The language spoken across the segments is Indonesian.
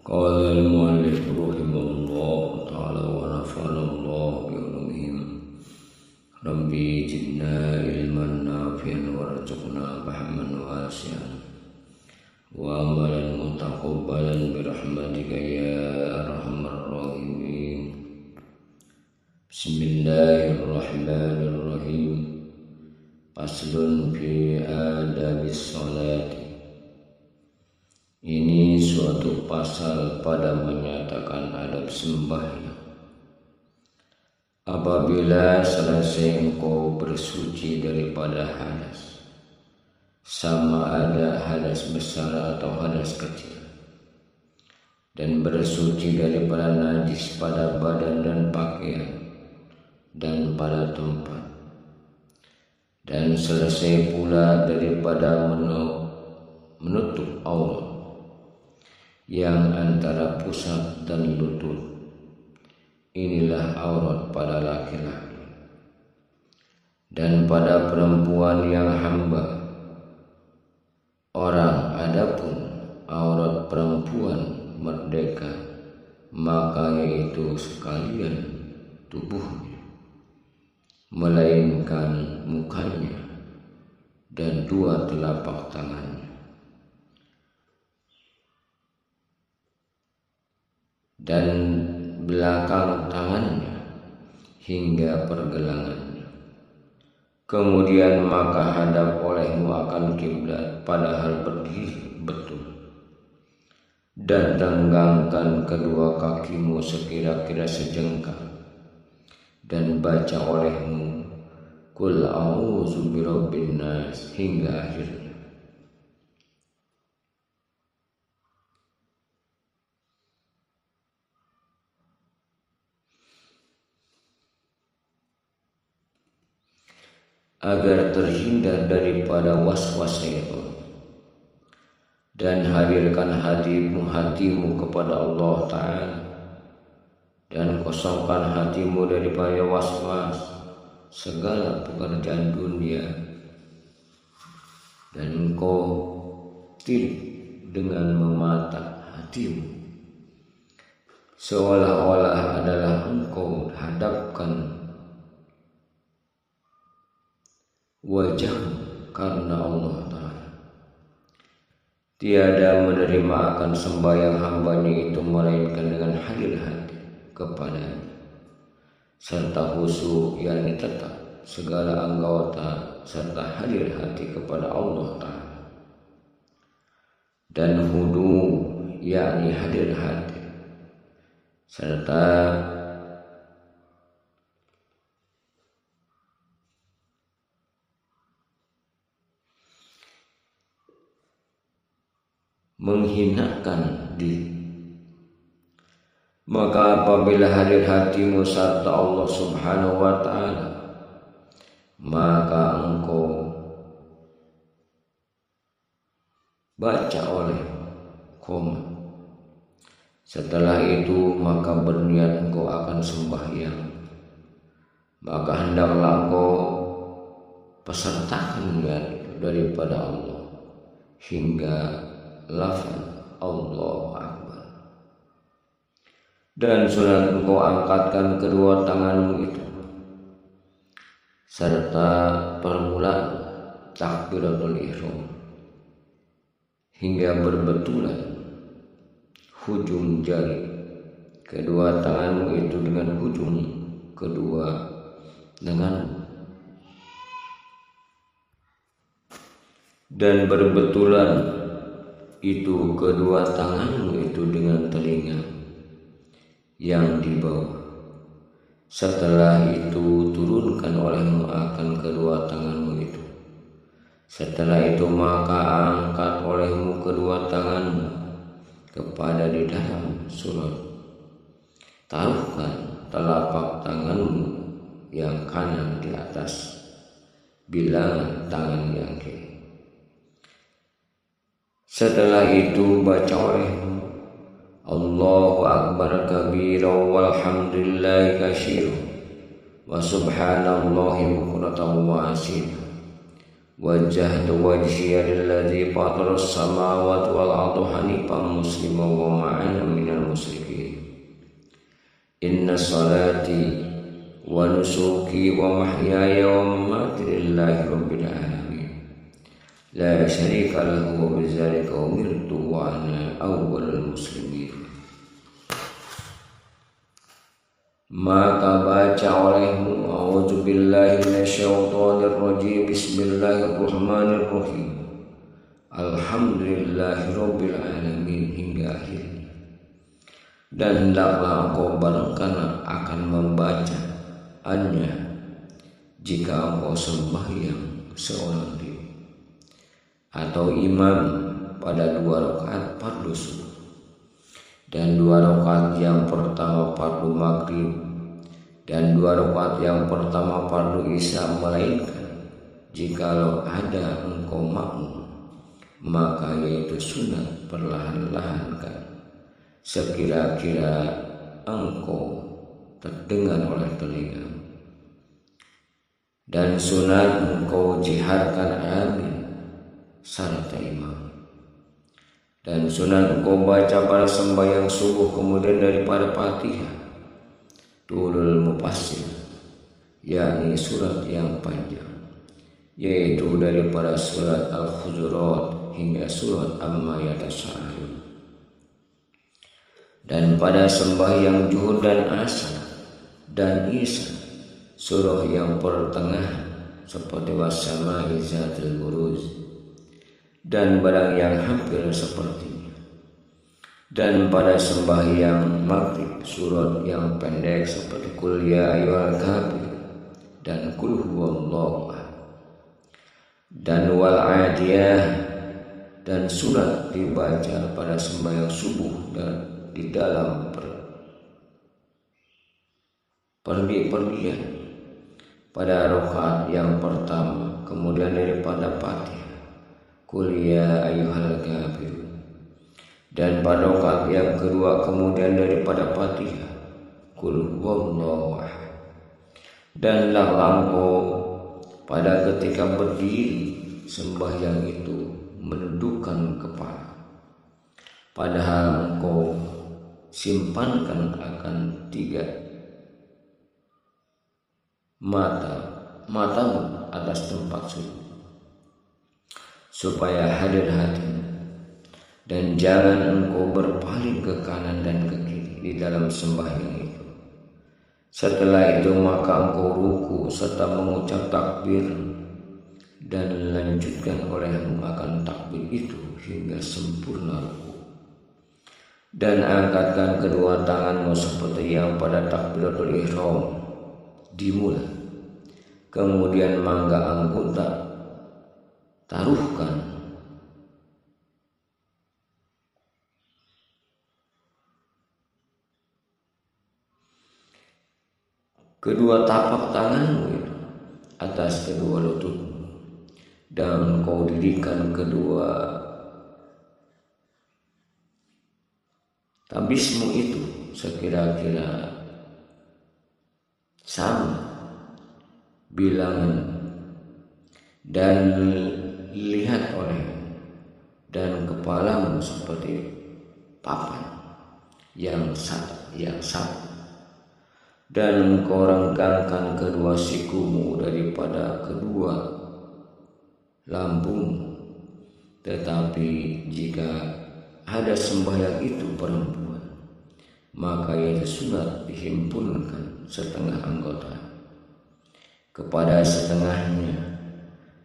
قال المؤلف رحمه الله تعالى ونفعنا الله بعلومهم ربي زدنا علما نافعا وارزقنا فهما واسعا وعملا متقبلا برحمتك يا ارحم الراحمين. بسم الله الرحمن الرحيم. Faslun fi adabis sholati. Ini suatu pasal pada menyatakan adab sembahyang. Apabila selesai engkau bersuci daripada hadas, sama ada hadas besar atau hadas kecil, dan bersuci daripada najis pada badan dan pakaian dan pada tempat, dan selesai pula daripada menutup aurat yang antara pusat dan lutut. Inilah aurat pada laki-laki. Dan pada perempuan yang hamba orang, adapun aurat perempuan merdeka, maka yaitu sekalian tubuhnya, melainkan mukanya dan dua telapak tangannya, dan belakang tangannya hingga pergelangannya. Kemudian maka hadap olehmu akan kiblat padahal berdiri betul, dan tenggangkan kedua kakimu sekira-kira sejengkal, dan baca olehmu Qul a'udzu birabbin nas hingga akhirnya. Agar terhindar daripada was-was syaitan, dan hadirkan hatimu kepada Allah Ta'ala, dan kosongkan hatimu daripada was-was segala pekerjaan dunia, dan engkau tilik dengan memata hatimu seolah-olah adalah engkau hadapkan wajah karena Allah Ta'ala. Tiada menerima akan sembahyang hambanya itu melainkan dengan hadir hati kepadanya, serta khusyuk, yakni tetap segala anggota serta hadir hati kepada Allah Ta'ala, dan hudu, yakni hadir hati serta menghinakan diri. Maka apabila hadir hatimu serta Allah Subhanahu wa Ta'ala, maka engkau baca oleh koma. Setelah itu maka berniat engkau akan sembahyang, maka hendaklah engkau pesertakan daripada Allah hingga lafaz Allahu Akbar, dan sunat engkau angkatkan kedua tanganmu itu serta permulaan takbiratul ihram hingga berbetulan hujung jari kedua tanganmu itu dengan hujung kedua lenganmu, dan berbetulan itu kedua tanganmu itu dengan telinga yang di bawah. Setelah itu turunkan olehmu akan kedua tanganmu itu. Setelah itu maka angkat olehmu kedua tanganmu kepada di dalam surat. Taruhkan telapak tanganmu yang kanan di atas bilangan tangan yang kiri. Setelah itu baca olehmu Allahu Akbar kabira walhamdulillahi katsira wa subhanallahi bukratan wa asila wajjahtu wajhiya lilladzi fataras samawati wal arda hanifan musliman wa ma ana minal musyrikin. Inna salati wa nusuki wa mahyaya wa mamati lillahi rabbil alamin la syarika lahu wa bidzalika umirtu wa ana awwalul muslimin. Maka baca olehmu a'udzubillahi minasyaitonir rajim, bismillahirrahmanirrahim, alhamdulillahirabbil alamin hingga akhirnya. Dan hendaklah engkau barangkali akan membaca hanya jika engkau sembahyang seorang diri atau imam pada 2 rakaat fardu subuh dan 2 rakaat yang pertama fardu maghrib dan 2 rakaat yang pertama fardu isya, melainkan jikalau ada engkau makmum, maka yaitu sunat perlahan-lahankan sekira-kira engkau terdengar oleh telinga, dan sunat engkau jiharkan amin serta imam. Dan sunat engkau baca pada sembahyang subuh kemudian daripada Fatihah turul mufassir, yakni surat yang panjang, yaitu daripada surat Al-Hujurat hingga surat Amma Yatasaalun. Dan pada sembahyang zuhur dan asar dan isya surah yang pertengahan seperti was-samaa'i zatil buruj dan barang yang hampir sepertinya. Dan pada sembahyang maghrib surat yang pendek seperti Qul ya ayyuhal kafirun dan Qul huwallahu ahad dan wal adiyah, dan surat dibaca pada sembahyang subuh dan di dalam pergi-pergian pada rakaat yang pertama kemudian daripada Fatihah Qul ya ayyuhal kafirun, dan pada rakaat yang kedua kemudian daripada Fatihah Qul huwallahu ahad. Dan engkau pada ketika berdiri sembahyang itu menundukkan kepala, padahal engkau simpankan akan 3 matamu atas tempat sujud, supaya hadir hatimu, dan jangan engkau berpaling ke kanan dan ke kiri di dalam sembahyang itu. Setelah itu maka engkau ruku serta mengucap takbir, dan lanjutkan olehmu akan takbir itu hingga sempurna ruku. Dan angkatkan kedua tanganmu seperti yang pada takbiratul ihram dimulai, kemudian mangga anggota taruhkan kedua tapak tanganmu itu atas kedua lututmu, dan kau dirikan kedua tabismu itu sekira-kira sama bilangan, dan lihat olehmu dan kepalamu seperti papan yang sama, dan engkau renggangkan kedua sikumu daripada kedua lambungmu. Tetapi jika ada sembahyang itu perempuan, maka ia sunat dihimpunkan setengah anggota kepada setengahnya,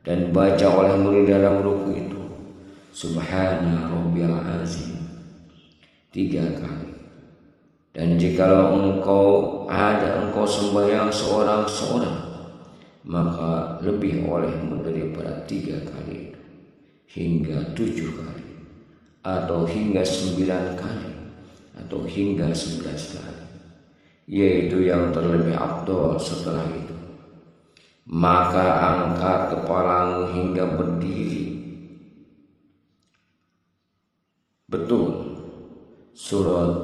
dan baca oleh murid dalam ruku itu Subhana Rabbiyal Azim 3 kali. Dan jikalau engkau sembahyang seorang-seorang, maka lebih olehmu daripada 3 kali hingga 7 kali, atau hingga 9 kali, atau hingga 11 kali, yaitu yang terlebih afdol setelah itu. Maka angkat kepalamu hingga berdiri betul, surat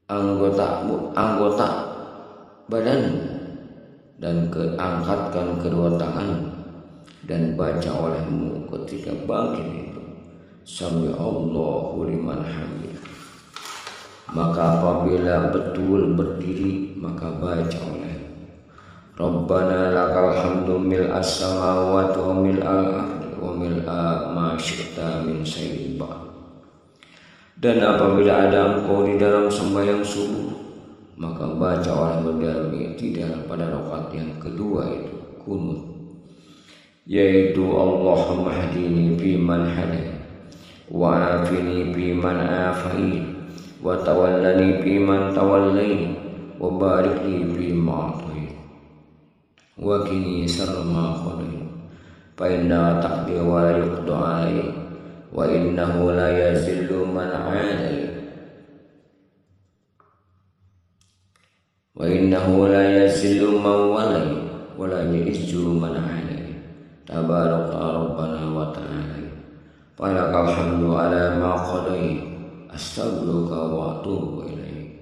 anggota badanmu dan angkatkan kedua tangan dan baca olehmu ketika bangkit itu Sami Allahu liman hamidah. Maka apabila betul berdiri maka baca oleh Rabbana lakal hamdu mil'as samawati wa mil'al ardi wa mil'a ma syi'ta min syai'in ba'd. Dan apabila ada engkau di dalam sembahyang subuh maka baca oleh dalam i'tidal pada rakaat yang kedua itu kunut, yaitu Allahumma hdini fi man hadait wa afini fi man afait wa tawallani fi man tawallait wa barik li fi ma atait wa qini syarra ma qadait fa inna taqdi wa la yuqda alayk wa innahu la yazillu man adait wa innahu la yazillu man walai wa la yu'izzu man adait tabaraka rabbana wa ta'ala falakal hamdu ala ma qadait astaghfiruka wa atubu ilaik.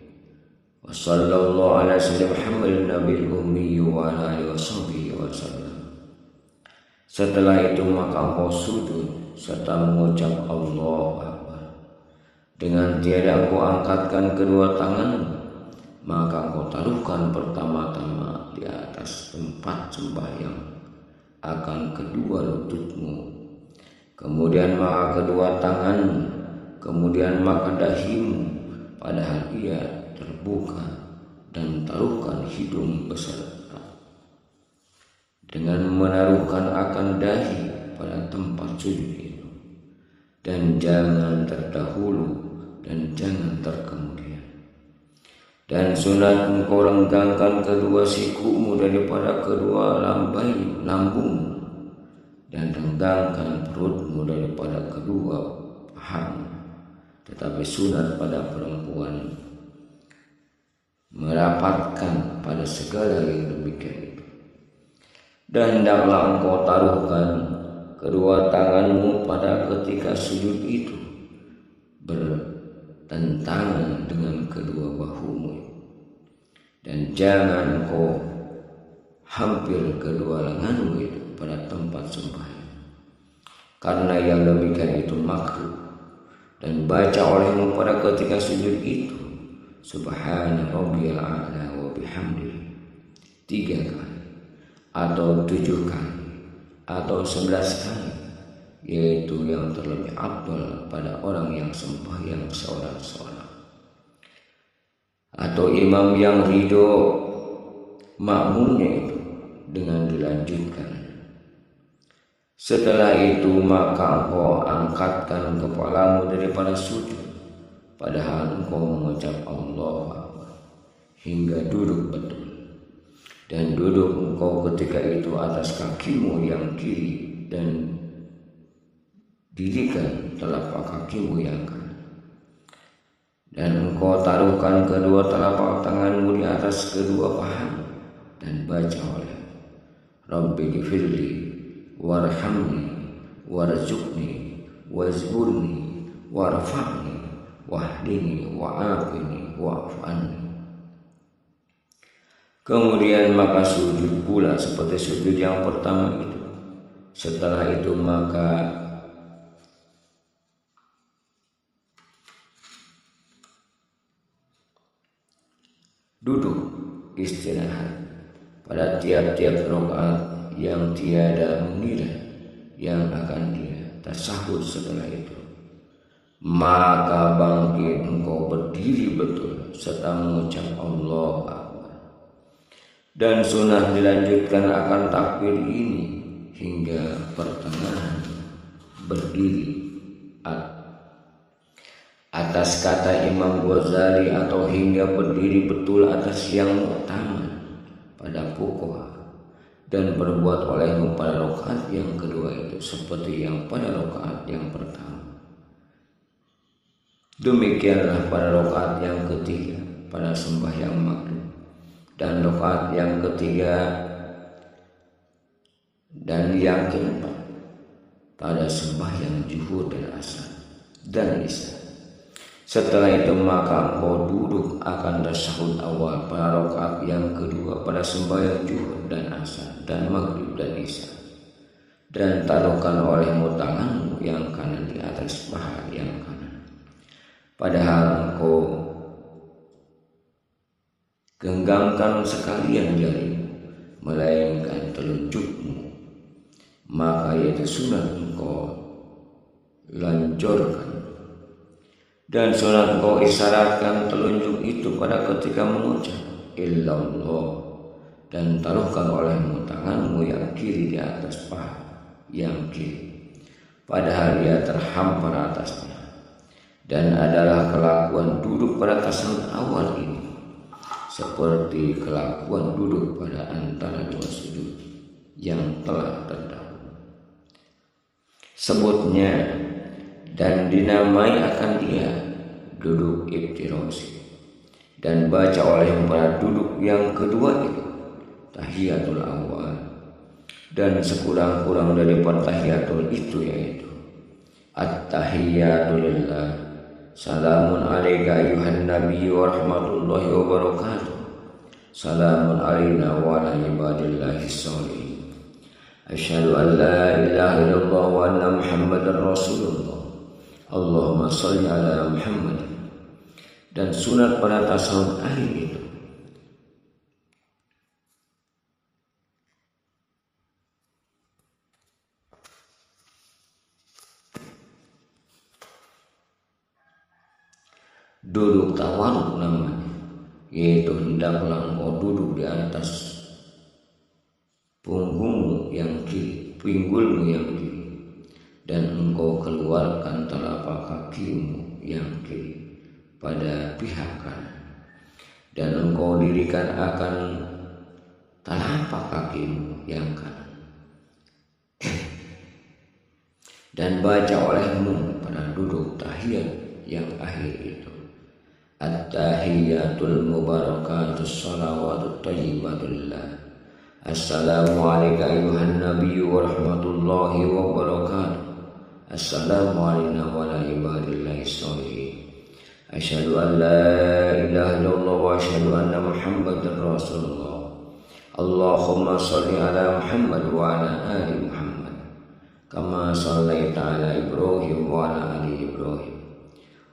Wa sallallahu ala sayyidina Muhammadin nabiyil ummi wa ala alihi washabihi wasallam. Setelah itu maka engkau sujud serta mengucap Allahu Akbar. Dengan tiada engkau angkatkan kedua tangan, maka engkau taruhkan pertama-tama di atas tempat sembahyang akan kedua lututmu, kemudian maka kedua tangan, kemudian maka dahimu, padahal ia terbuka, dan taruhkan hidung beserta. Dengan menaruhkan akan dahi pada tempat sujud itu, dan jangan terdahulu dan jangan terkemudian. Dan sunat engkau renggangkan kedua sikumu daripada kedua lambung, dan renggangkan perutmu daripada kedua pahamu. Tetapi sunat pada perempuan merapatkan pada segala yang demikian itu. Dan hendaklah engkau taruhkan kedua tanganmu pada ketika sujud itu bertentangan dengan kedua bahumu, dan jangan engkau hampir kedua lenganmu itu pada tempat sembahyang, karena yang demikian itu makruh. Dan baca olehmu pada ketika sujud itu Subhana rabbiyal a'la wa bihamdihi 3 kali atau 7 kali atau 11 kali, yaitu yang terlebih afdal pada orang yang sembahyang seorang-seorang atau imam yang ridho makmumnya itu dengan dilanjutkan. Setelah itu maka engkau angkatkan kepalamu daripada sujud, padahal engkau mengucap Allahu Akbar hingga duduk betul. Dan duduk engkau ketika itu atas kakimu yang kiri, dan dirikan telapak kakimu yang kanan. Dan engkau taruhkan kedua telapak tanganmu di atas kedua pahamu, dan baca oleh Rabbi ghfirli warhamni warzuqni wazburni warfa'ni wahdini wa'afini wa'fu anni. Kemudian maka sujud pula seperti sujud yang pertama itu. Setelah itu maka duduk istirahat pada tiap-tiap rakaat yang tiada mengira yang akan dia tasahud. Setelah itu maka bangkit engkau berdiri betul serta mengucap Allahu Akbar, dan sunnah dilanjutkan akan takbir ini hingga pertengahan berdiri atas kata Imam Ghazali, atau hingga berdiri betul atas yang utama pada pokok, dan berbuat olehmu pada rakaat yang kedua itu seperti yang pada rakaat yang pertama. Demikianlah pada rakaat yang ketiga pada sembahyang maghrib, dan rakaat yang ketiga dan yang keempat pada sembahyang zuhur dan asar dan isya. Setelah itu maka engkau duduk akan tasyahud awal pada rakaat yang kedua pada sembahyang zuhur dan asar dan maghrib dan isya, dan taruhkan olehmu tanganmu yang kanan di atas paha yang kanan, padahal engkau genggamkan sekalian jarimu melainkan telunjukmu, maka yaitu sunat engkau lanjurkan. Dan sunat engkau isyaratkan telunjuk itu pada ketika mengucap illallah, dan taruhkan olehmu tanganmu yang kiri di atas paha yang kiri, padahal ia terhampar atasnya. Dan adalah kelakuan duduk pada tasyahud awal ini seperti kelakuan duduk pada antara dua sujud yang telah terdahulu sebutnya, dan dinamai akan dia duduk iftirasi, dan baca oleh para duduk yang kedua itu tahiyatul awal, dan sekurang-kurang dari tahiyatul itu yaitu at-tahiyatu lillah, salamun alaika ayuhan nabiy wa rahmatullahi wa barakatuh, salamun alaina wa ala ibadillahi sholihin, asyhadu an la ilaha illallah wa anna muhammadar rasulullah, Allahumma sholli ala Muhammad. Dan sunat pada tasyahud akhir itu duduk tawarruk namanya, yaitu hendaklah engkau duduk di atas punggungmu yang kiri, pinggulmu yang kiri, dan engkau keluarkan telapak kakimu yang kiri pada pihak kanan, dan engkau dirikan akan telapak kakimu yang kanan, dan baca olehmu pada duduk tahiyat yang akhir itu at-tahiyatul mubarakatus salawatut thayyibatullah, assalamu alayka ayuhan nabiyyu wa rahmatullahi wa barakatuh, assalamu alayna wa ala ibadillahi sholihin, asyhadu an la ilaha illallah wa asyhadu anna muhammadar rasulullah, Allahumma sholli ala Muhammad wa ala ali Muhammad kama shallaita ala Ibrahim wa ala ali Ibrahim,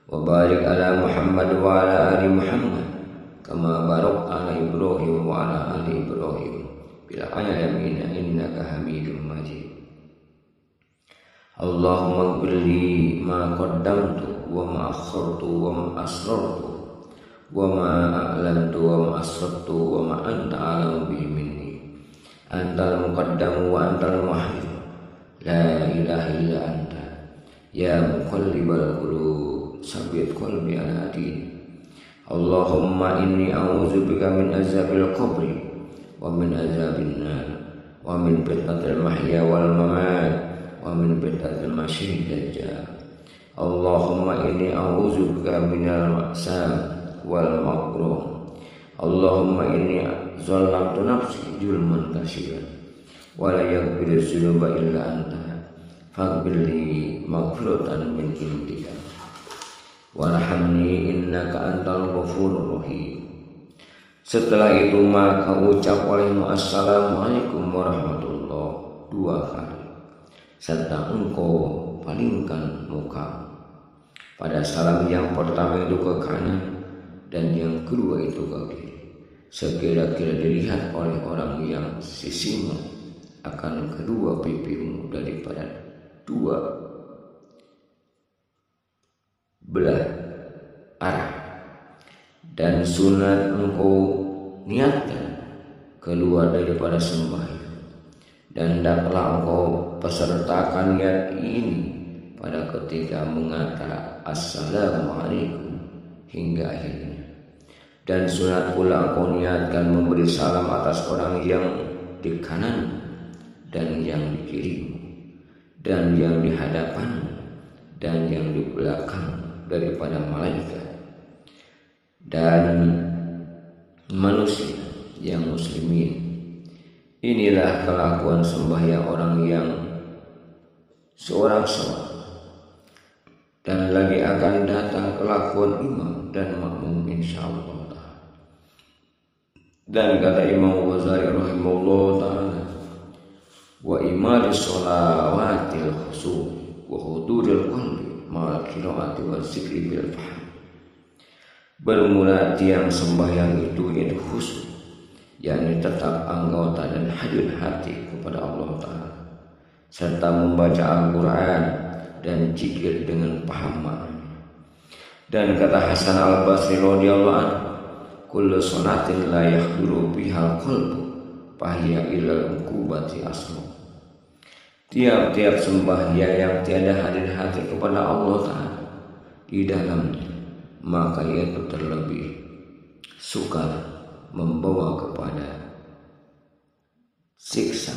wa barik ala Muhammad wa ala ali Muhammad kama barakta ala Ibrahim wa ala ali Ibrahim bil alamin innaka Hamidum Majid. Allahumma ighfirli ma qaddamtu wa ma akhartu wa ma asrartu wa ma a'lantu wa ma asrartu wa ma anta a'lamu bihi minni, antal muqaddamu wa antal muakhir, la ilaha illa anta ya muqallibal qulub sabbit qalbi ala din. Allahumma inni a'udzubika min azabil qabri wa min azabin nar wa min fitnatil mahya wal mamat wa min fitnatil masyih dajjal. Allahumma inni a'udzubika minal ma'sam wal makruh. Allahumma inni zalamtu nafsi zulman katsiran wa la yaghfiru dzunuba illa anta faghfirli maghfiratan min indika warhamni innaka antal ghafurur rahim. Setelah itu maka ucap olehmu assalamualaikum warahmatullahi 2 kali, serta engkau palingkan muka pada salam yang pertama itu ke kanan dan yang kedua itu ke kiri, sekira-kira dilihat oleh orang yang sisinya akan kedua pipimu daripada 2 belah arah. Dan sunat engkau niatkan keluar daripada sembahyang, dan hendaklah engkau pesertakan niat ini pada ketika mengatakan assalamualaikum hingga akhirnya. Dan sunat pula engkau niatkan memberi salam atas orang yang di kanan dan yang di kirimu, dan yang di hadapan dan yang di belakang daripada malaikat dan manusia yang muslimin. Inilah kelakuan sembahyang orang yang seorang sholat dan lagi akan datang kelakuan imam dan makmum insyaallah ta'ala. Dan kata Imam Ghazali rahimahullah ta'ala, wa imalis sholawatil khusu wa huduril qalbi ma'al qiraati wa zikri bil faham. Bermula tiang sembahyang itu yaitu khusyuk, yakni tetap anggota dan hadir hati kepada Allah Ta'ala, serta membaca Al-Quran dan zikir dengan paham maknanya. Dan kata Hasan Al-Basri radhiyallahu anhu, kullu salatin la yahduru bihal qalbu fahiya ilal uqubati aslu. Tiap-tiap sembahyang yang tiada hadir hati kepada Allah Ta'ala di dalamnya, maka itu terlebih sukar membawa kepada siksa.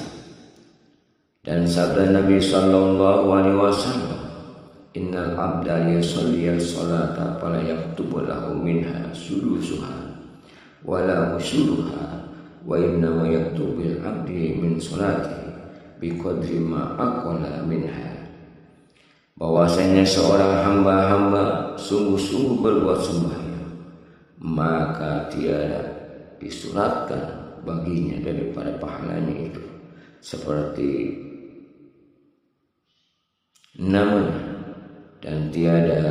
Dan sabda Nabi sallallahu alaihi wasallam, innal abda yusalli as-salata fala yaktubu lahu minha sulusuha wala usyuruha wa inna ma yaktubu al-abdi min salatihi biqadri ma aqala minha. Bahwasanya seorang hamba-hamba sungguh-sungguh berbuat sembahyang, maka tiada disuratkan baginya daripada pahalanya itu seperti namanya, dan tiada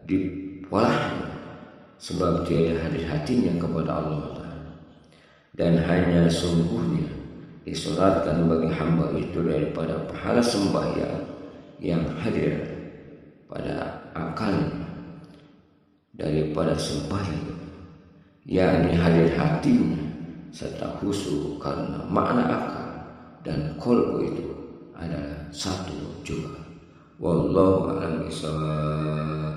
dipolahnya sebab tiada hadir hatinya kepada Allah Ta'ala. Dan hanya sungguhnya disuratkan bagi hamba itu daripada pahala sembahyang yang hadir pada akalnya daripada sembahyang, yakni hadir hatinya serta khusyuk, karena makna akal dan qalbu itu adalah satu juga. Wallahu a'lam bishawab.